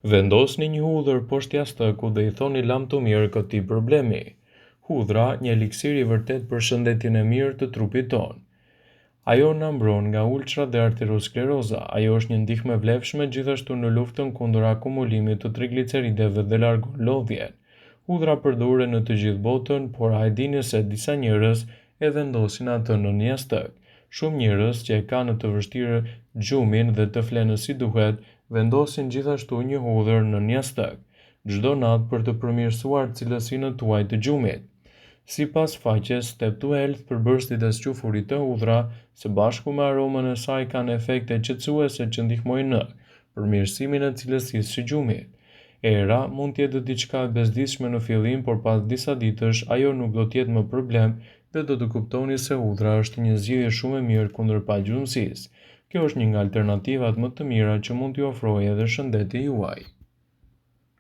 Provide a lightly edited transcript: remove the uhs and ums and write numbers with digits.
Vendosni një hudhër poshtë jastëku dhe I thoni lam të mirë këtij problemi. Hudhra, një eliksir I vërtet për shëndetjen e mirë të trupit tonë. Ajo na mbron nga ulçra dhe arterioskleroza. Ajo është një ndihmë e vlefshme gjithashtu në luftën kundër akumulimit të triglicerideve dhe largon lodhjen. Hudhra përdoren në të gjithë botën, por a e dini se disa njerëz e vendosin atë në një jastëk? Shumë njerëz që e kanë të vështirë gjumin dhe të flenë si duhet, vendosin gjithashtu një hudhër në një jastëk, çdo natë për të përmirësuar cilësinë tuaj të gjumit. Sipas faqes Step to Health, përbërësit e sqafurit të hudhra, së bashku me aromën e saj kanë efekte qetësuese që ndihmojnë në përmirësimin e cilësisë së gjumit. Era mund të jetë diçka e bezdisshme në fillim, por pas disa ditësh ajo nuk do të jetë më problem dhe do të kuptoni se hudhra është një zgjidhje shumë e mirë kundër pagjumësisë. Kjo është një nga alternativat më të mira që mund t'i ofrojë edhe shëndeti juaj.